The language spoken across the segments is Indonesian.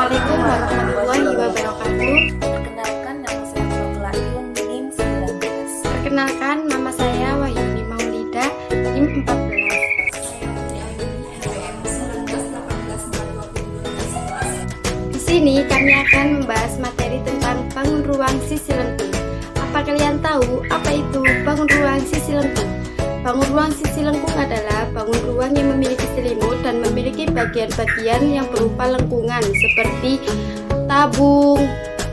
Assalamualaikum warahmatullahi wabarakatuh. Perkenalkan, nama saya Fatul Ayun, NIM 19. Perkenalkan, nama saya Wahyuni Maulida, NIM 14. Di sini kami akan membahas materi tentang bangun ruang sisi lengkung. Apa kalian tahu apa itu bangun ruang sisi lengkung? Bangun ruang sisi lengkung adalah bangun ruang yang memiliki selimut dan memiliki bagian-bagian yang berupa lengkungan seperti tabung,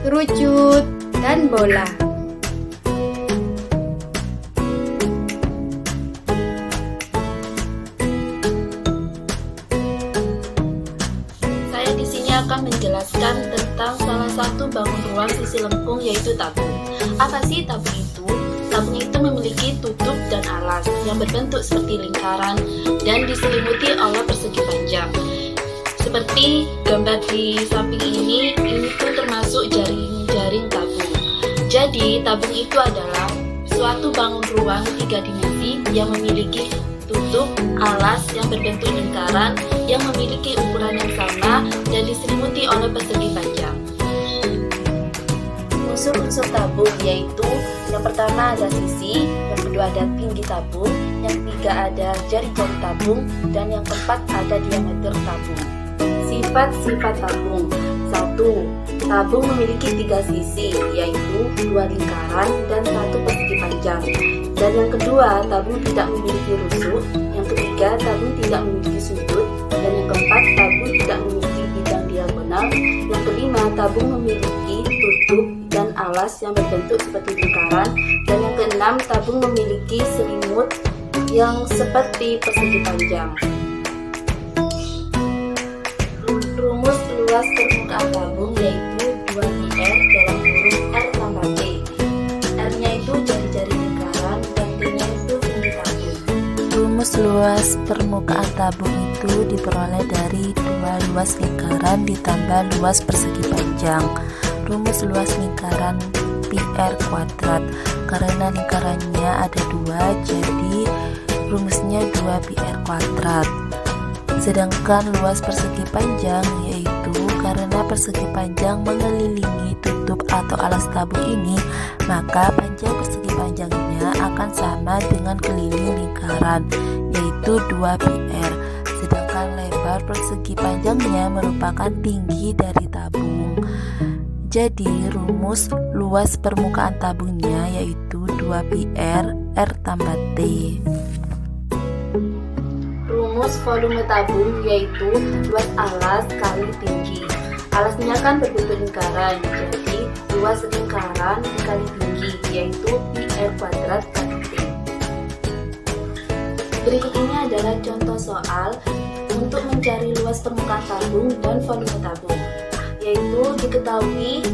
kerucut, dan bola. Saya di sini akan menjelaskan tentang salah satu bangun ruang sisi lengkung, yaitu tabung. Apa sih tabung itu? Tabung itu memiliki tutup dan alas yang berbentuk seperti lingkaran dan diselimuti oleh persegi panjang. Seperti gambar di samping ini tuh termasuk jaring-jaring tabung. Jadi tabung itu adalah suatu bangun ruang 3 dimensi yang memiliki tutup, alas yang berbentuk lingkaran yang memiliki ukuran yang sama dan diselimuti oleh persegi panjang. Unsur-unsur tabung yaitu yang pertama ada sisi, yang kedua ada tinggi tabung, yang ketiga ada jari-jari tabung, dan yang keempat ada diameter tabung. Sifat-sifat tabung. 1. Tabung memiliki 3 sisi, yaitu 2 lingkaran dan 1 persegi panjang. Dan yang kedua, tabung tidak memiliki rusuk. Yang ketiga, tabung tidak memiliki sudut. Dan yang keempat, tabung tidak memiliki bidang diagonal. Yang kelima, tabung memiliki tutup dan alas yang berbentuk seperti lingkaran. Dan yang keenam, tabung memiliki selimut yang seperti persegi panjang. Rumus luas permukaan tabung yaitu 2πr dalam kurung R tambah T. R-nya itu jari-jari lingkaran dan T-nya itu tinggi tabung. Rumus luas permukaan tabung itu diperoleh dari 2 luas lingkaran ditambah luas persegi panjang. Rumus luas lingkaran πr kuadrat. Karena lingkarannya ada 2, jadi rumusnya 2πr kuadrat. Sedangkan luas persegi panjang yaitu karena persegi panjang mengelilingi tutup atau alas tabung ini, maka panjang persegi panjangnya akan sama dengan keliling lingkaran, yaitu 2πr. Sedangkan lebar persegi panjangnya merupakan tinggi dari tabung. Jadi rumus luas permukaan tabungnya yaitu 2πr R tambah T. Rumus volume tabung yaitu luas alas kali tinggi. Alasnya kan berbentuk lingkaran, jadi luas lingkaran kali tinggi yaitu πr kuadrat kali T. Berikut ini adalah contoh soal untuk mencari luas permukaan tabung dan volume tabung. Yaitu diketahui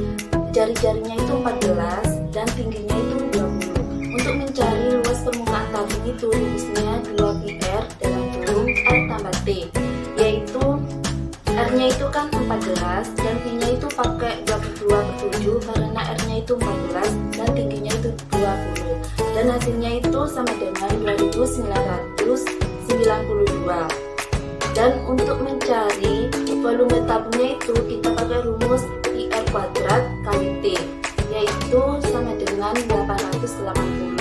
jari-jarinya itu 14 dan tingginya itu 20. Untuk mencari luas permukaan tabung itu rumusnya 2πr dalam kurung R tambah T, yaitu R-nya itu kan 14 dan T-nya itu pakai 22/7 karena R-nya itu 14 dan tingginya itu 20, dan hasilnya itu sama dengan 2992. Dan untuk mencari volume tabungnya itu kita pakai rumus πr kuadrat kali T, yaitu sama dengan 880.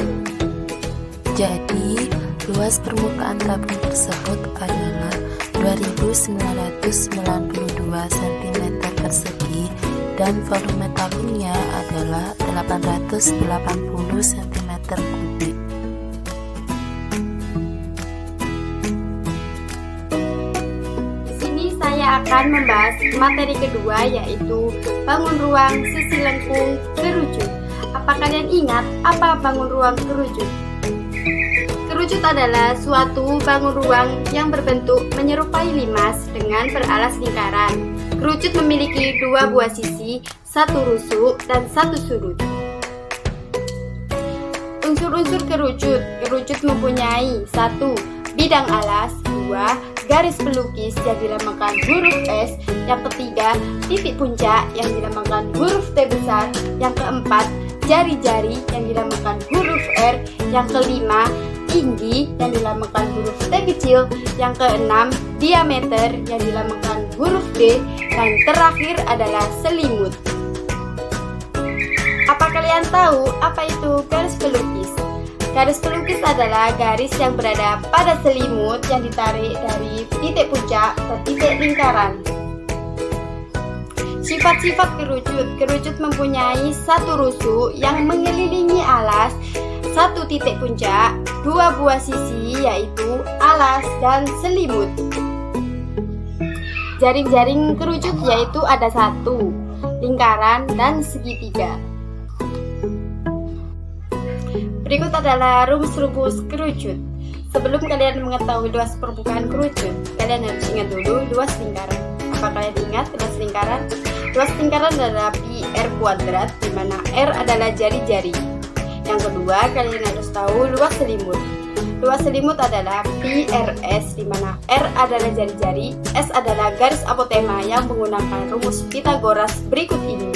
Jadi luas permukaan tabung tersebut adalah 2992 cm persegi dan volume tabungnya adalah 880 cm kubik. Akan membahas materi kedua yaitu bangun ruang sisi lengkung kerucut. Apa kalian ingat apa bangun ruang kerucut? Kerucut adalah suatu bangun ruang yang berbentuk menyerupai limas dengan beralas lingkaran. Kerucut memiliki 2 buah sisi, 1 rusuk dan 1 sudut. Unsur-unsur kerucut. Kerucut mempunyai 1. Bidang alas, 2. Garis pelukis yang dilambangkan huruf S, yang ketiga titik puncak yang dilambangkan huruf T besar, yang keempat jari-jari yang dilambangkan huruf R, yang kelima tinggi yang dilambangkan huruf T kecil, yang keenam diameter yang dilambangkan huruf D, dan terakhir adalah selimut. Apa kalian tahu apa itu garis pelukis? Garis pelukis adalah garis yang berada pada selimut yang ditarik dari titik puncak ke titik lingkaran. Sifat-sifat kerucut. Kerucut mempunyai satu rusuk yang mengelilingi alas, satu titik puncak, dua buah sisi yaitu alas dan selimut. Jaring-jaring kerucut yaitu ada satu, lingkaran dan segitiga. Berikut adalah rumus-rumus kerucut. Sebelum kalian mengetahui luas permukaan kerucut, kalian harus ingat dulu luas lingkaran. Apa kalian ingat luas lingkaran? Luas lingkaran adalah pi r kuadrat, di mana r adalah jari-jari. Yang kedua, kalian harus tahu luas selimut. Luas selimut adalah pi r s, di mana r adalah jari-jari, s adalah garis apotema yang menggunakan rumus Pythagoras berikut ini.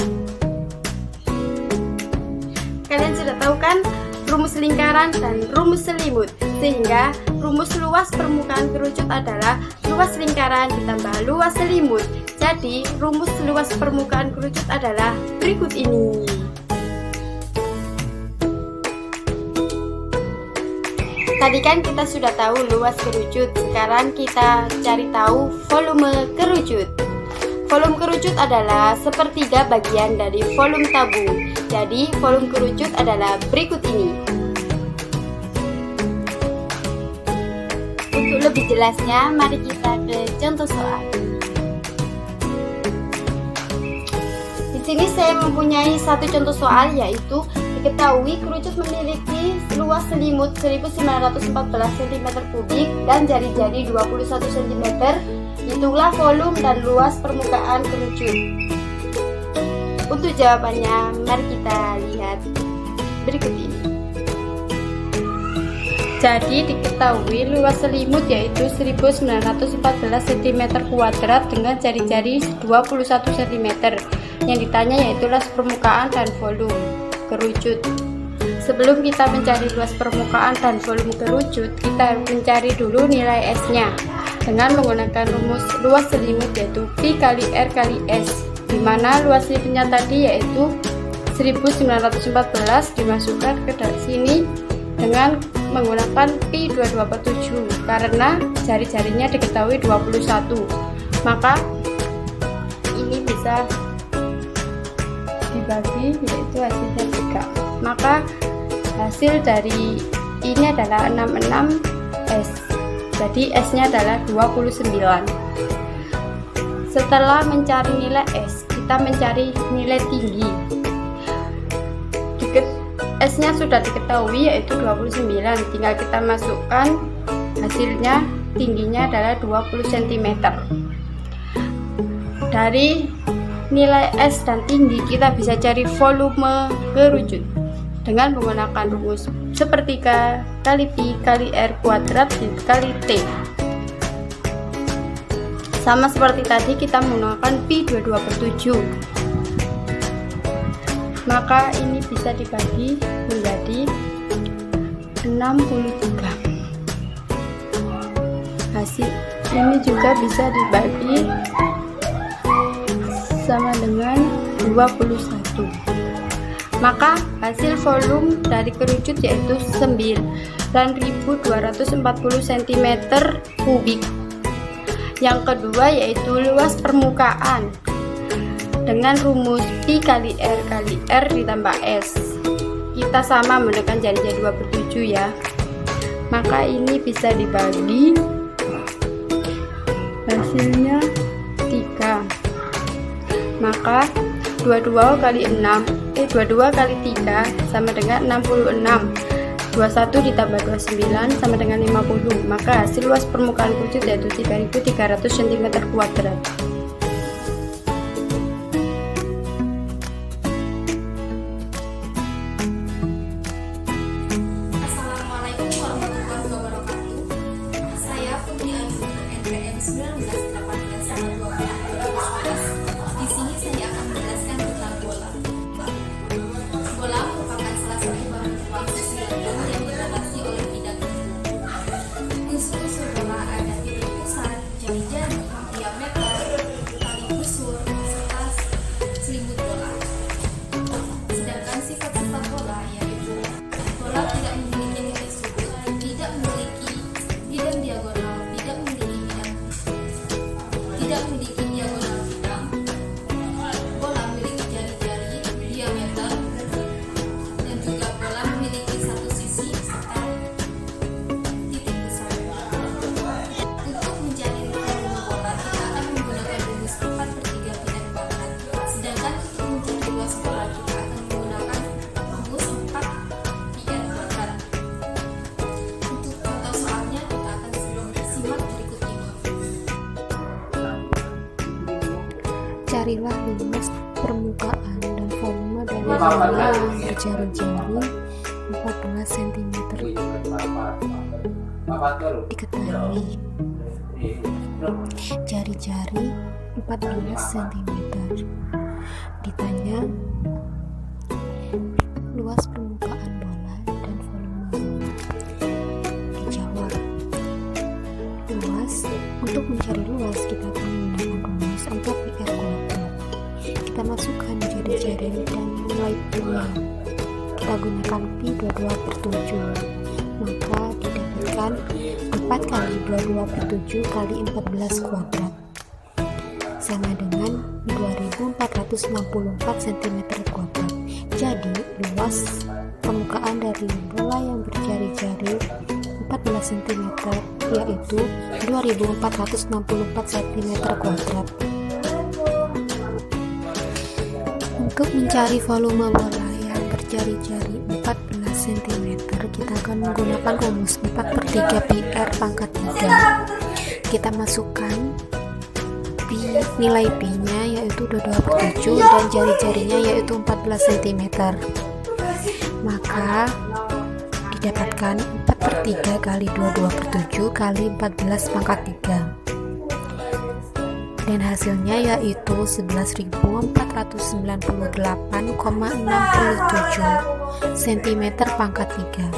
Kalian sudah tahu kan rumus lingkaran dan rumus selimut, sehingga rumus luas permukaan kerucut adalah luas lingkaran ditambah luas selimut. Jadi rumus luas permukaan kerucut adalah berikut ini. Tadi kan kita sudah tahu luas kerucut, sekarang kita cari tahu volume kerucut. Volume kerucut adalah sepertiga bagian dari volume tabung. Jadi, volume kerucut adalah berikut ini. Untuk lebih jelasnya, mari kita ke contoh soal. Di sini saya mempunyai satu contoh soal, yaitu diketahui kerucut memiliki luas selimut 1914 cm3 dan jari-jari 21 cm. Hitunglah volume dan luas permukaan kerucut. Untuk jawabannya, mari kita lihat berikut ini. Jadi diketahui luas selimut yaitu 1914 cm2 dengan jari-jari 21 cm. Yang ditanya yaitu luas permukaan dan volume kerucut. Sebelum kita mencari luas permukaan dan volume kerucut, kita mencari dulu nilai S-nya dengan menggunakan rumus luas selimut yaitu Pi kali R kali S, di mana luas selimutnya tadi yaitu 1914 dimasukkan ke sini dengan menggunakan Pi 22/7 karena jari-jarinya diketahui 21, maka ini bisa dibagi yaitu hasilnya 3, maka hasil dari ini adalah 66 S. Jadi S nya adalah 29. Setelah mencari nilai S, kita mencari nilai tinggi. S nya sudah diketahui yaitu 29, tinggal kita masukkan hasilnya, tingginya adalah 20 cm. Dari nilai S dan tinggi kita bisa cari volume kerucut dengan menggunakan rumus sepertiga kali Pi kali R kuadrat kali T. Sama seperti tadi kita menggunakan Pi 22/7, maka ini bisa dibagi menjadi 63. Hasil ini juga bisa dibagi sama dengan 21. Maka hasil volume dari kerucut yaitu 9.240 cm3. Yang kedua yaitu luas permukaan dengan rumus Pi kali R ditambah S. Kita sama menggunakan jari-jari 2/7 ya. Maka ini bisa dibagi, hasilnya 3. Maka 22 kali 3 sama dengan 66. 21 ditambah 29 sama dengan 50. Maka hasil luas permukaan kerucut yaitu 3.300 cm2. Assalamualaikum warahmatullahi wabarakatuh. Saya Putri Ayu, NPM 1918/12. Di sini saya akan menjelaskan tentang bola. Bola merupakan salah satu bahan ruang sisi lambung yang dibatasi oleh bidang itu. Carilah luas permukaan dan volume dari bola yang berjari-jari 14 cm. Diketahui jari-jari 14 cm. Ditanya luas permukaan bola dan volume bola. Dijawab luas. Untuk mencari luas kita akan menggunakan rumus 4πr². Kita masukkan jari-jari dan nilai pi-nya. Kita gunakan pi 22/7, maka didapatkan 4 kali 22/7 kali 14 kuadrat sama dengan 2464 cm². Jadi luas permukaan dari bola yang berjari-jari 14 cm yaitu 2464 cm². Untuk mencari volume bola yang berjari-jari 14 cm, kita akan menggunakan rumus 4/3 πr². Kita masukkan nilai pi-nya yaitu 22/7 dan jari-jarinya yaitu 14 cm. Maka didapatkan 4/3 kali 22/7 kali 14², dan hasilnya yaitu 11.498,67 cm².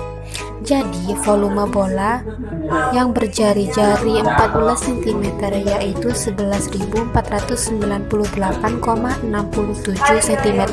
Jadi volume bola yang berjari-jari 14 cm yaitu 11.498,67 cm².